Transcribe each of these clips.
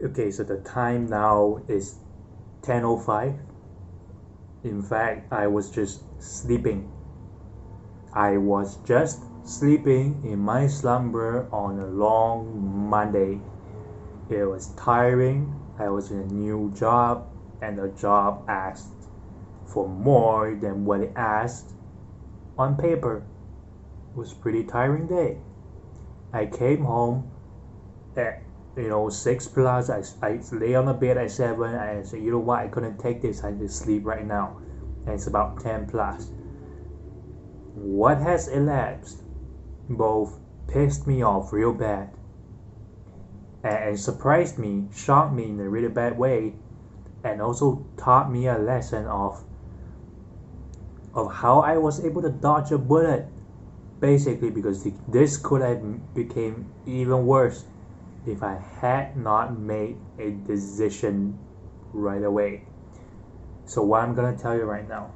Okay, so the time now is 10:05. In fact, I was just sleeping. I was just sleeping in my slumber on a long Monday. It was tiring. I was in a new job, and the job asked for more than what it asked on paper. It was a pretty tiring day. I came home at 6 plus. I lay on the bed at 7. I said, you know what, I couldn't take this. I need to sleep right now. And it's about 10 plus. What has elapsed both pissed me off real bad and surprised me, shocked me in a really bad way, and also taught me a lesson of how I was able to dodge a bullet. Basically, because this could have became even worse if I had not made a decision right away. So what I'm gonna tell you right now.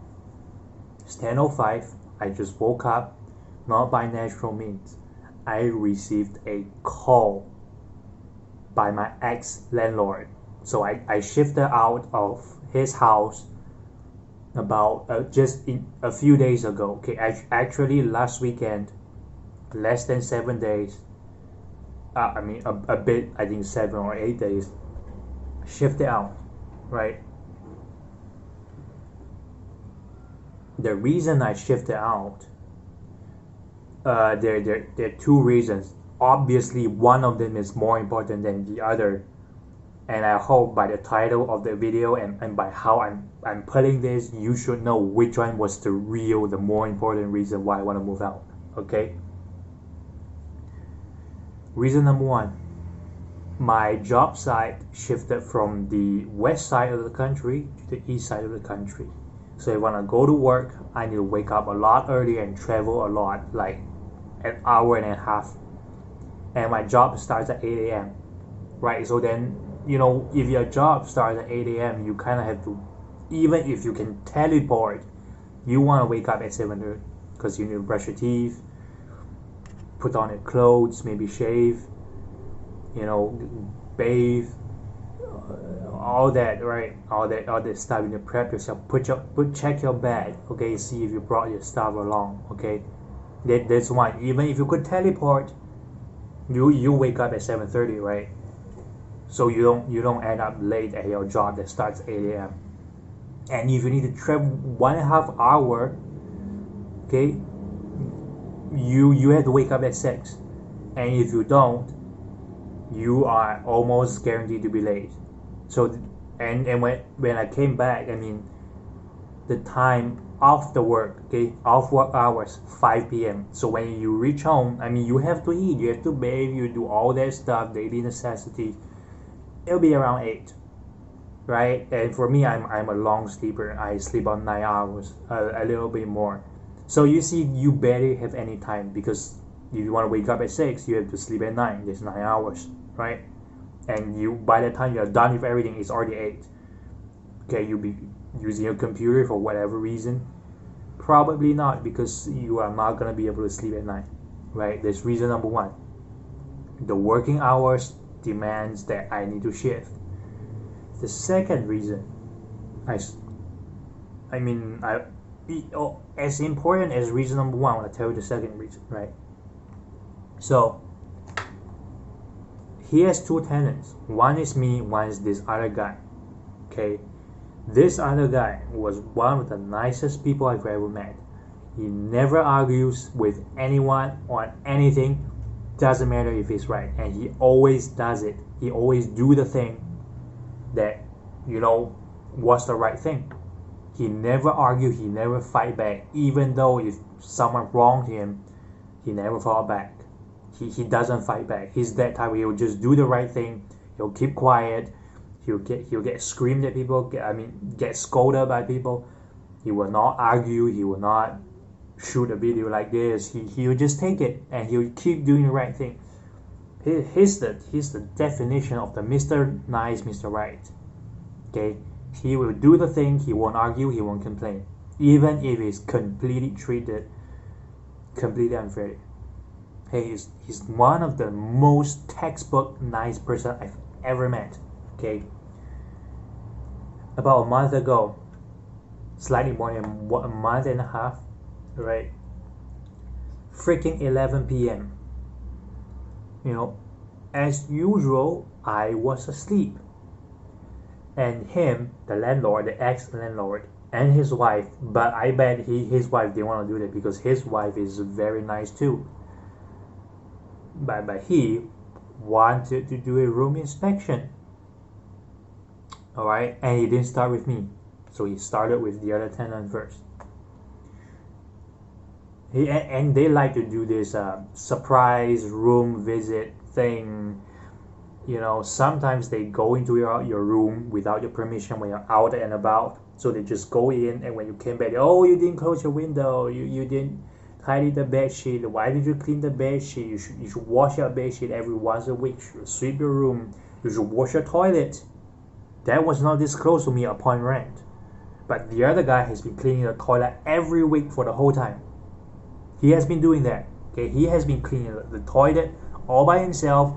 It's 10:05. I just woke up, not by natural means. I received a call by my ex-landlord. So I shifted out of his house about just a few days ago. Okay, actually last weekend, less than 7 days. A bit. I think 7 or 8 days. Shifted out, right? The reason I shifted out, there are two reasons. Obviously, one of them is more important than the other, and I hope by the title of the video and by how I'm putting this, you should know which one was the more important reason why I want to move out. Okay. Reason number one, my job site shifted from the west side of the country to the east side of the country. So when I go to work, I need to wake up a lot earlier and travel a lot, like an hour and a half. And my job starts at 8 a.m. Right? So then, if your job starts at 8 a.m., you kind of have to, even if you can teleport, you want to wake up at 7:30 because you need to brush your teeth, put on your clothes, maybe shave, bathe, all that, right? All that stuff. You need to prep yourself. Check your bag. Okay, see if you brought your stuff along. Okay, that's one. Even if you could teleport, you wake up at 7:30, right? So you don't end up late at your job that starts 8 a.m. And if you need to travel 1.5 hour, okay, you have to wake up at 6. And if you don't, you are almost guaranteed to be late. So and when I came back, the time off the work, okay, off work hours, 5 p.m. So when you reach home, you have to eat, you have to bathe, you do all that stuff, daily necessities. It'll be around 8, right? And for me, I'm a long sleeper. I sleep on 9 hours, a little bit more. So you see, you barely have any time because if you want to wake up at 6, you have to sleep at 9. There's 9 hours, right? And by the time you're done with everything, it's already 8. Okay, you'll be using your computer for whatever reason. Probably not, because you are not gonna be able to sleep at night, right? That's reason number one. The working hours demands that I need to shift. The second reason, as important as reason number one, I want to tell you the second reason, right? So he has two tenants. One is me, one is this other guy. Okay, this other guy was one of the nicest people I've ever met. He never argues with anyone on anything. Doesn't matter if he's right, and he always does it. He always do the thing that was the right thing. He never argue. He never fight back. Even though if someone wronged him, he never fall back. He doesn't fight back. He's that type. He'll just do the right thing. He'll keep quiet. He'll get screamed at people. Get scolded by people. He will not argue. He will not shoot a video like this. He'll just take it and he'll keep doing the right thing. He's the definition of the Mr. Nice, Mr. Right. Okay, he will do the thing. He won't argue. He won't complain, even if he's completely treated completely unfairly. Hey, he's one of the most textbook nice person I've ever met. Okay, about a month ago, slightly more than a month and a half, right? Freaking 11 p.m. You know, as usual, I was asleep, and him, the landlord, the ex-landlord, and his wife. But I bet his wife didn't want to do that because his wife is very nice too. But he wanted to do a room inspection. All right, and he didn't start with me, so he started with the other tenant first. And they like to do this surprise room visit thing. You know, sometimes they go into your room without your permission when you're out and about. So they just go in, and when you came back, oh, you didn't close your window, you didn't tidy the bed sheet. Why did you clean the bed sheet? You should wash your bed sheet every once a week. You should sweep your room. You should wash your toilet. That was not disclosed to me upon rent. But the other guy has been cleaning the toilet every week for the whole time. He has been doing that. Okay, he has been cleaning the toilet all by himself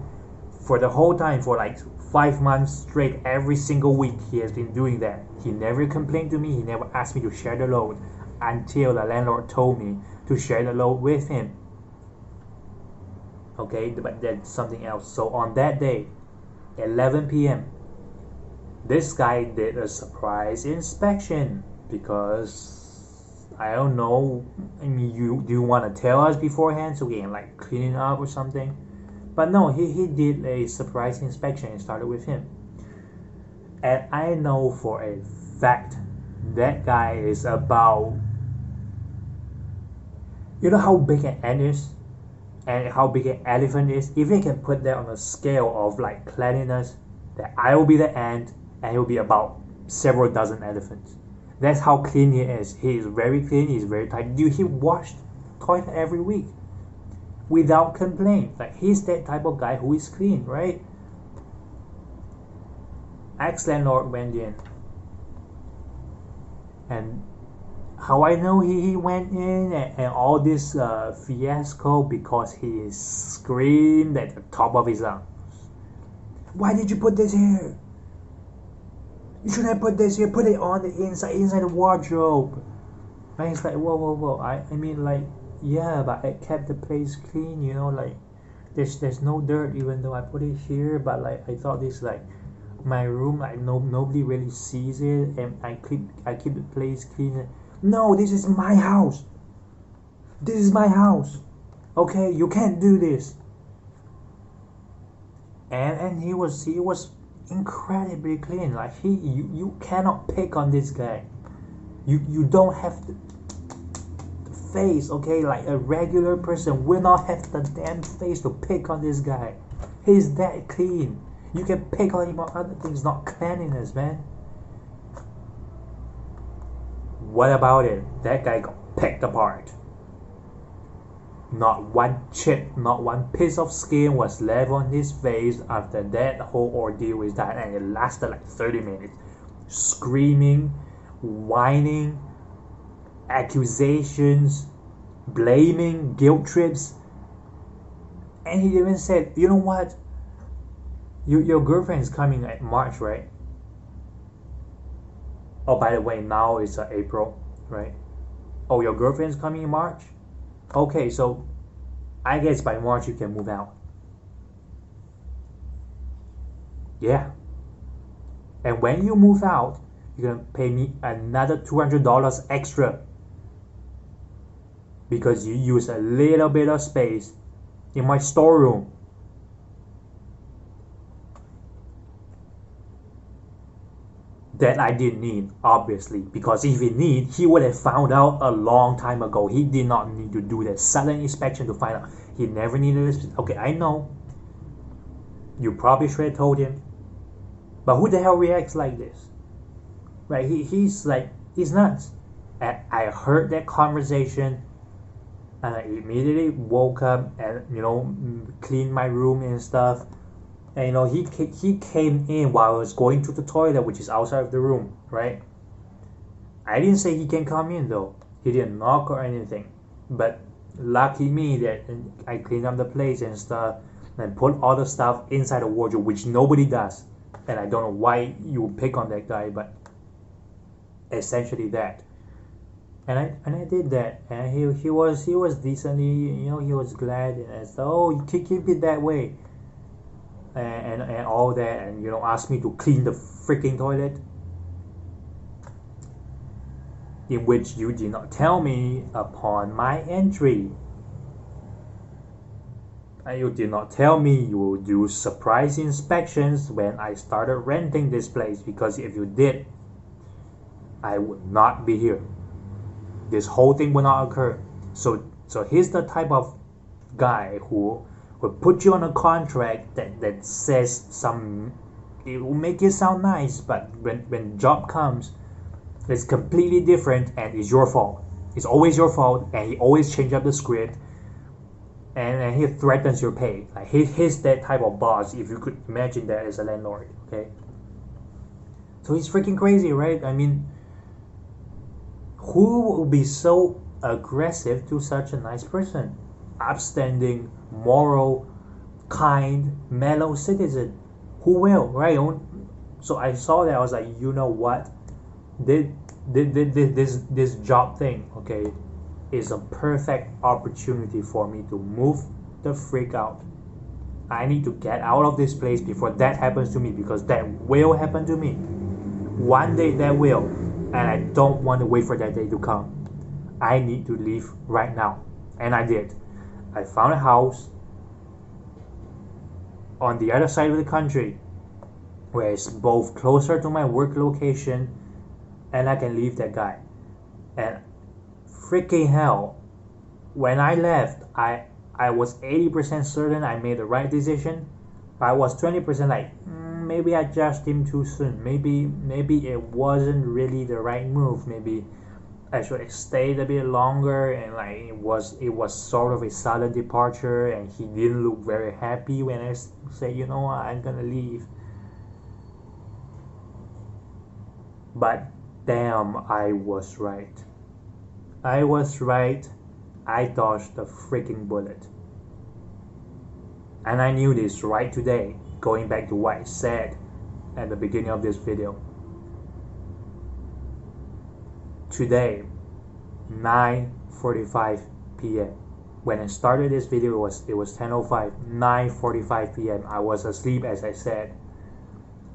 for the whole time, for like 5 months straight. Every single week he has been doing that. He never complained to me. He never asked me to share the load until the landlord told me to share the load with him. Okay, but that's something else. So on that day, 11 p.m., this guy did a surprise inspection because I don't know. I mean, do you want to tell us beforehand so we can like clean it up or something? But no, he did a surprise inspection and started with him. And I know for a fact that guy is about, you know how big an ant is and how big an elephant is? If you can put that on a scale of like cleanliness, that I will be the ant and he'll be about several dozen elephants. That's how clean he is. He is very clean. He's very tight. Dude, he washed toilet every week without complaint. Like, he's that type of guy who is clean, right? Ex-landlord went in, and how I know he went in and all this fiasco because he screamed at the top of his lungs. Why did you put this here? You shouldn't have put this here. Put it on the inside the wardrobe. And it's like, whoa. I mean, like, yeah, but I kept the place clean, you know, like, there's no dirt even though I put it here, but like, I thought this, like, my room, like, nobody really sees it, and I keep the place clean. No, this is my house. This is my house. Okay, you can't do this. And he was incredibly clean. Like, you cannot pick on this guy. You don't have the face, okay? Like, a regular person will not have the damn face to pick on this guy. He's that clean. You can pick on him on other things, not cleanliness, man. What about it? That guy got picked apart. Not one chip, not one piece of skin was left on his face after that whole ordeal was done, and it lasted like 30 minutes. Screaming, whining, accusations, blaming, guilt trips. And he even said, you know what? Your girlfriend is coming at March, right? Oh, by the way, now it's April, right? Oh, your girlfriend is coming in March? Okay, so I guess by March you can move out. Yeah. And when you move out, you're gonna pay me another $200 extra because you use a little bit of space in my storeroom. That I didn't need, obviously, because if he need, he would have found out a long time ago. He did not need to do that sudden inspection to find out. He never needed this. Okay, I know. You probably should have told him. But who the hell reacts like this? Right? He's nuts. And I heard that conversation, and I immediately woke up and, cleaned my room and stuff. And he came in while I was going to the toilet, which is outside of the room, right? I didn't say he can come in though. He didn't knock or anything. But lucky me that I cleaned up the place and stuff and put all the stuff inside the wardrobe, which nobody does. and I don't know why you would pick on that guy, but essentially that. And I did that, and he was decently, he was glad, and I said, oh, you keep it that way, and all that, and asked me to clean the freaking toilet, in which you did not tell me upon my entry. And you did not tell me you will do surprise inspections when I started renting this place, because if you did, I would not be here. This whole thing would not occur. So he's the type of guy who will put you on a contract that says it will make it sound nice, but when job comes, it's completely different and it's your fault. It's always your fault, and he always change up the script, and he threatens your pay. Like he's that type of boss, if you could imagine that as a landlord, okay? So he's freaking crazy, right? I mean, who will be so aggressive to such a nice person? Upstanding, moral, kind, mellow citizen. Who will, right? So I saw that, I was like, you know what? This job thing, okay, is a perfect opportunity for me to move the freak out. I need to get out of this place before that happens to me, because that will happen to me. One day that will, and I don't want to wait for that day to come. I need to leave right now. And I did. I found a house on the other side of the country where it's both closer to my work location, and I can leave that guy. And freaking hell, when I left, I was 80% certain I made the right decision, but I was 20% like, maybe I judged him too soon. Maybe it wasn't really the right move. Maybe I should have stayed a bit longer, and like it was sort of a sudden departure, and he didn't look very happy when I said, you know what, I'm gonna leave. But damn, I was right. I was right. I dodged the freaking bullet. And I knew this right today, going back to what I said at the beginning of this video. Today, 9:45 p.m. When I started this video, it was 10:05. 9:45 p.m. I was asleep, as I said.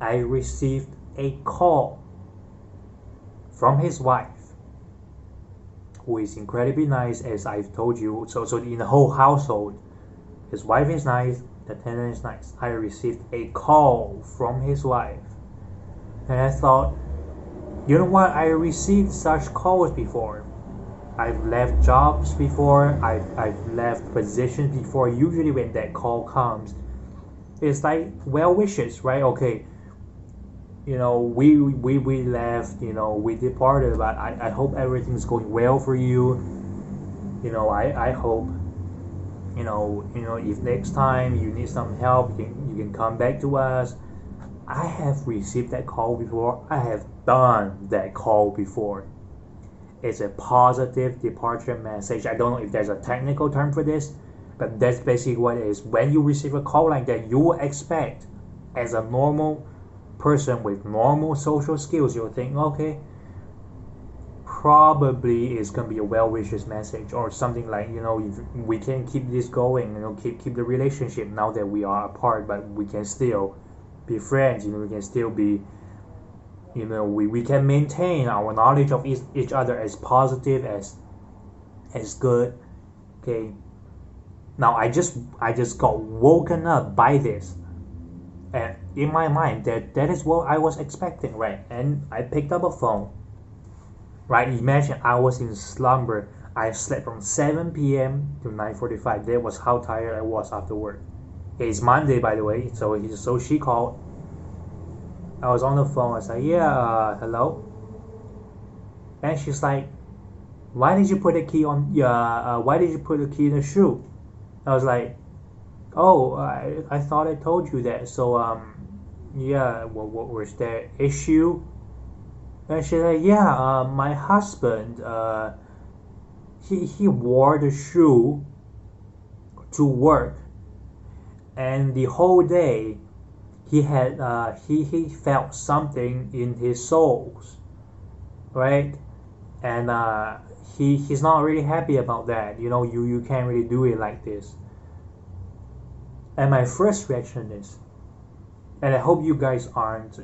I received a call from his wife, who is incredibly nice, as I've told you. So in the whole household, his wife is nice, the tenant is nice. I received a call from his wife, and I thought, you know what, I received such calls before. I've left jobs before, I've left positions before. Usually when that call comes, it's like well wishes, right? Okay, we left, we departed, but I hope everything's going well for you. I hope, if next time you need some help, you can come back to us. I have received that call before. I have done that call before. It's a positive departure message. I don't know if there's a technical term for this, but that's basically what it is. When you receive a call like that, you will expect, as a normal person with normal social skills, you'll think, okay, probably it's gonna be a well wishes message, or something like, if we can keep this going, keep the relationship now that we are apart, but we can still be friends, we can still be, we can maintain our knowledge of each other as positive, as good. Okay, now I just got woken up by this, and in my mind, that is what I was expecting, right? And I picked up a phone, right? Imagine I was in slumber. I slept from 7 p.m. to 9:45. That was how tired I was after work. It's Monday, by the way, so she called. I was on the phone. I said, yeah, hello? And she's like, why did you put the key in the shoe? I was like, oh, I thought I told you that. So yeah, what was that issue? And she's like, yeah, my husband, he wore the shoe to work, and the whole day he felt something in his souls, right? And he's not really happy about that. You can't really do it like this. And my first reaction is, and I hope you guys aren't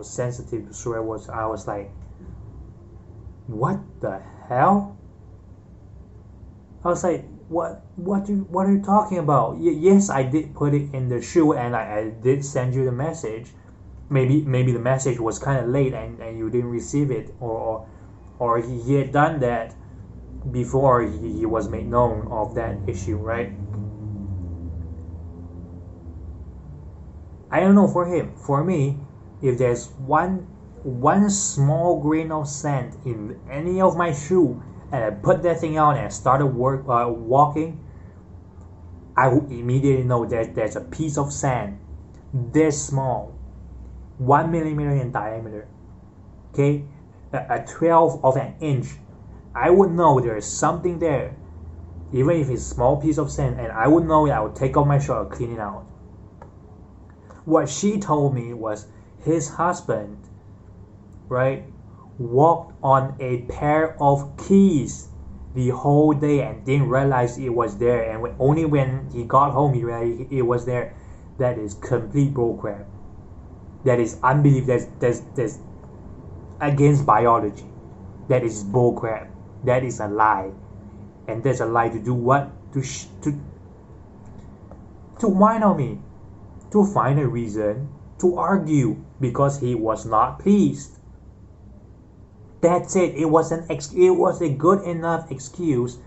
sensitive to swear words. I was like, what the hell? I was like, what are you talking about? Yes, I did put it in the shoe, and I did send you the message. Maybe the message was kind of late, and you didn't receive it, or he had done that before he was made known of that issue, right? I don't know for him. For me, if there's one small grain of sand in any of my shoe, and I put that thing on and I started walking, I would immediately know that there's a piece of sand this small, 1 millimeter in diameter, okay, a 12th of an inch. I would know there's something there, even if it's a small piece of sand, and I would know it. I would take off my shirt and clean it out. What she told me was his husband, right, walked on a pair of keys the whole day and didn't realize it was there, and only when he got home he realized it was there. That is complete bullcrap. That is unbelief. That's against biology. That is bullcrap. That is a lie, and that's a lie to do what? To whine on me, to find a reason to argue because he was not pleased. That's it. It was a good enough excuse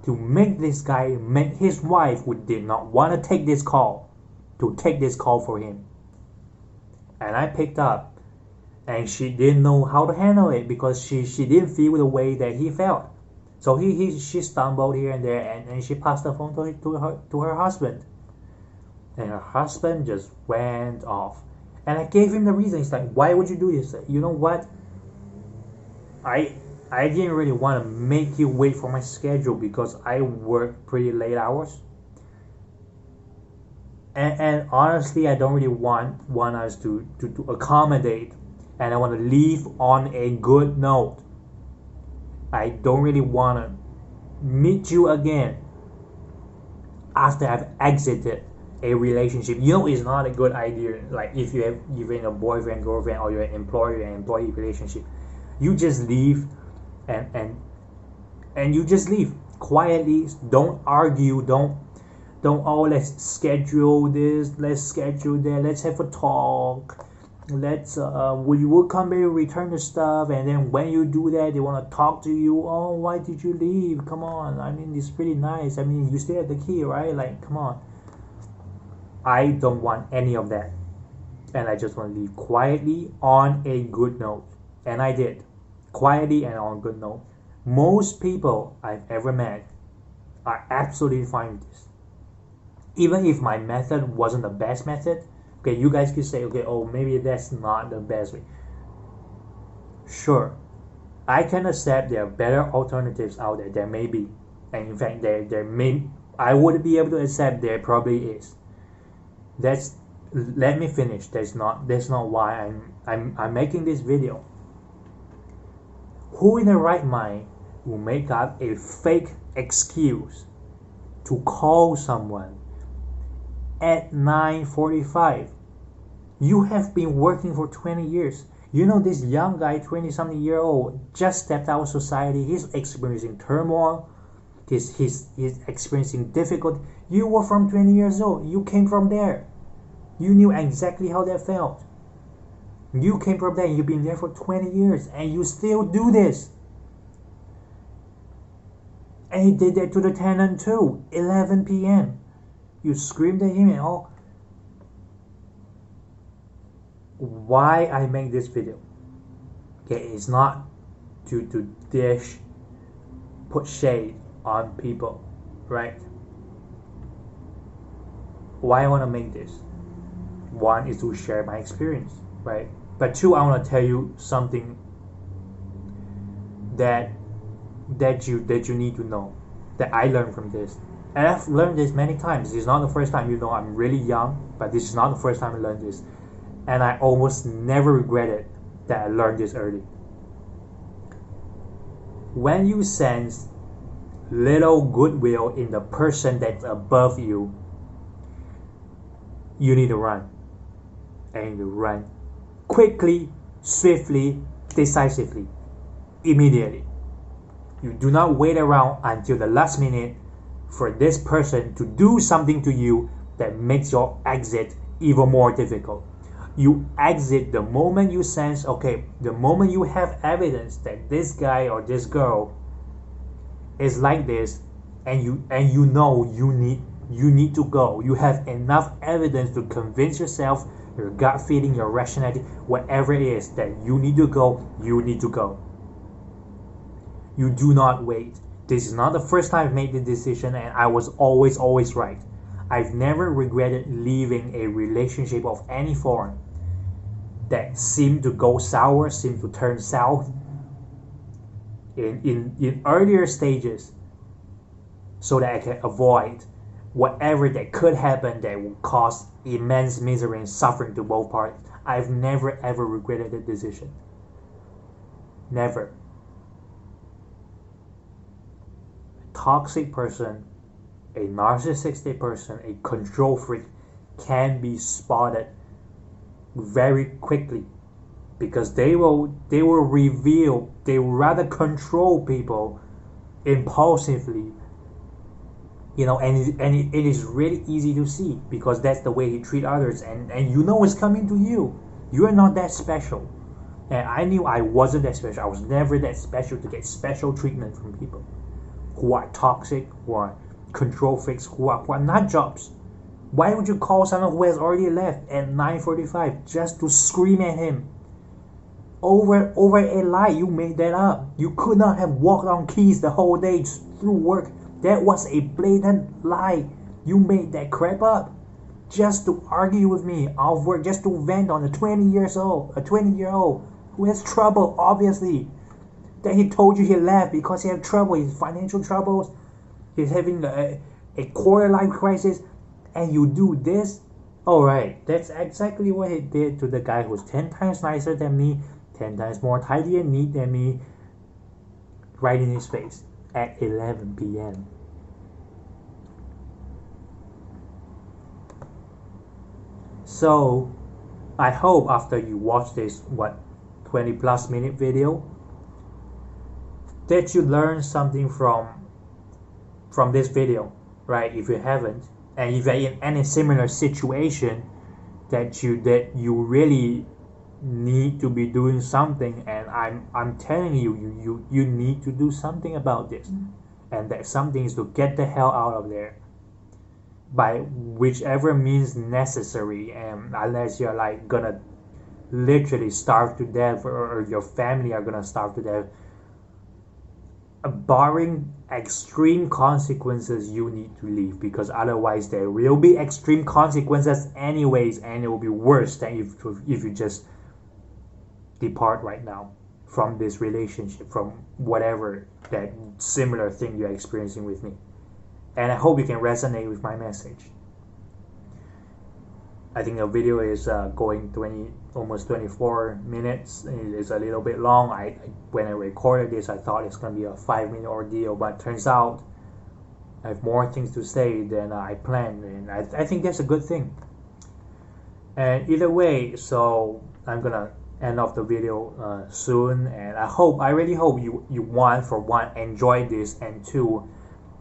to make this guy, make his wife, who did not want to take this call, to take this call for him. And I picked up, and she didn't know how to handle it because she didn't feel the way that he felt. So she stumbled here and there, and she passed the phone to her husband, and her husband just went off. And I gave him the reason. He's like, why would you do this? You know what? I didn't really want to make you wait for my schedule because I work pretty late hours. And honestly, I don't really want us to accommodate, and I want to leave on a good note. I don't really want to meet you again after I've exited a relationship. It's not a good idea. Like if you're in a boyfriend, girlfriend, or you're an employee relationship, you just leave, and you just leave quietly. Don't argue. Don't let's schedule this, let's schedule that, let's have a talk, let's we'll come back, return the stuff, and then when you do that they want to talk to you. Oh, why did you leave? Come on, I mean, it's pretty nice. I mean, you still have the key, right? Like, come on. I don't want any of that, and I just want to leave quietly on a good note. And I did, quietly and on a good note. Most people I've ever met are absolutely fine with this. Even if my method wasn't the best method, okay, you guys could say, okay, oh, maybe that's not the best way. Sure, I can accept there are better alternatives out there. There may be, and in fact, I would be able to accept there probably is. Let me finish. That's not why I'm making this video. Who in their right mind will make up a fake excuse to call someone at 9:45? You have been working for 20 years. This young guy, 20-something-year-old, just stepped out of society. He's experiencing turmoil. He's experiencing difficulty. You were from 20 years old. You came from there. You knew exactly how that felt. You came from there and you've been there for 20 years and you still do this. And he did that to the tenant too, 11 p.m. You screamed at him and all. Why I make this video? Okay, it's not to put shade on people, right? Why I want to make this? One is to share my experience, right? But two, I want to tell you something that you need to know, that I learned from this. And I've learned this many times. This is not the first time. I'm really young, but this is not the first time I learned this. And I almost never regretted that I learned this early. When you sense little goodwill in the person that's above you, you need to run. And you run quickly, swiftly, decisively, immediately. You do not wait around until the last minute for this person to do something to you that makes your exit even more difficult. You exit the moment you sense, okay, the moment you have evidence that this guy or this girl is like this, and you know you need to go. You have enough evidence to convince yourself, your gut feeling, your rationality, whatever it is that you need to go, you need to go. You do not wait. This is not the first time I've made the decision, and I was always right. I've never regretted leaving a relationship of any form that seemed to go sour, seemed to turn south in earlier stages, so that I can avoid whatever that could happen that would cause immense misery and suffering to both parties. I've never ever regretted the decision. Never. A toxic person, a narcissistic person, a control freak can be spotted very quickly, because they will reveal, they will rather control people impulsively, and it is really easy to see, because that's the way he treats others, and it's coming to you. You are not that special, and I knew I wasn't that special. I was never that special to get special treatment from people who are toxic, who are control freaks, who are not jobs. Why would you call someone who has already left at 9:45 just to scream at him over a lie? You made that up. You could not have walked on keys the whole day through work. That was a blatant lie. You made that crap up just to argue with me off work, just to vent on a 20-year-old who has trouble, obviously. That he told you he left because he had trouble, his financial troubles, he's having a quarter life crisis, and you do this? Alright, that's exactly what he did to the guy who's 10 times nicer than me, 10 times more tidy and neat than me, right in his face at 11 p.m. So, I hope after you watch this, 20 plus minute video, that you learn something from this video, right? If you haven't, and if you're in any similar situation that you really need to be doing something, and I'm telling you need to do something about this, and that something is to get the hell out of there by whichever means necessary, and unless you're like gonna literally starve to death, or your family are gonna starve to death, barring extreme consequences, you need to leave, because otherwise there will be extreme consequences anyways, and it will be worse than if you just depart right now from this relationship, from whatever that similar thing you're experiencing with me. And I hope you can resonate with my message. I think the video is going almost 24 minutes. It's a little bit long. When I recorded this, I thought it's going to be a 5-minute ordeal, but turns out I have more things to say than I planned, and I think that's a good thing. And either way, so I'm gonna end off the video soon, and I really hope you for one, enjoy this, and two,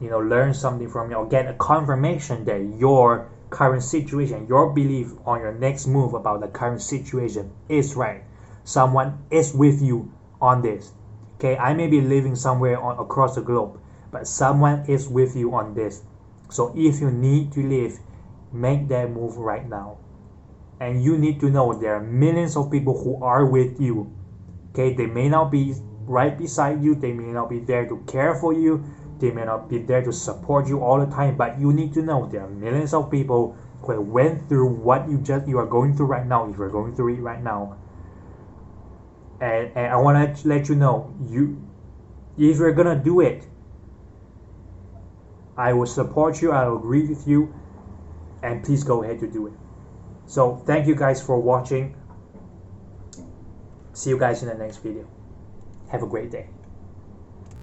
learn something from it, or get a confirmation that your current situation, your belief on your next move about the current situation is right. Someone is with you on this. Okay, I may be living somewhere across the globe, but someone is with you on this. So if you need to leave, make that move right now. And you need to know there are millions of people who are with you. Okay, they may not be right beside you, they may not be there to care for you, they may not be there to support you all the time, but you need to know there are millions of people who went through what you are going through right now, if you're going through it right now. And I want to let you know, if you're gonna do it, I will support you, I will agree with you, and please go ahead to do it. So thank you guys for watching. See you guys in the next video. Have a great day.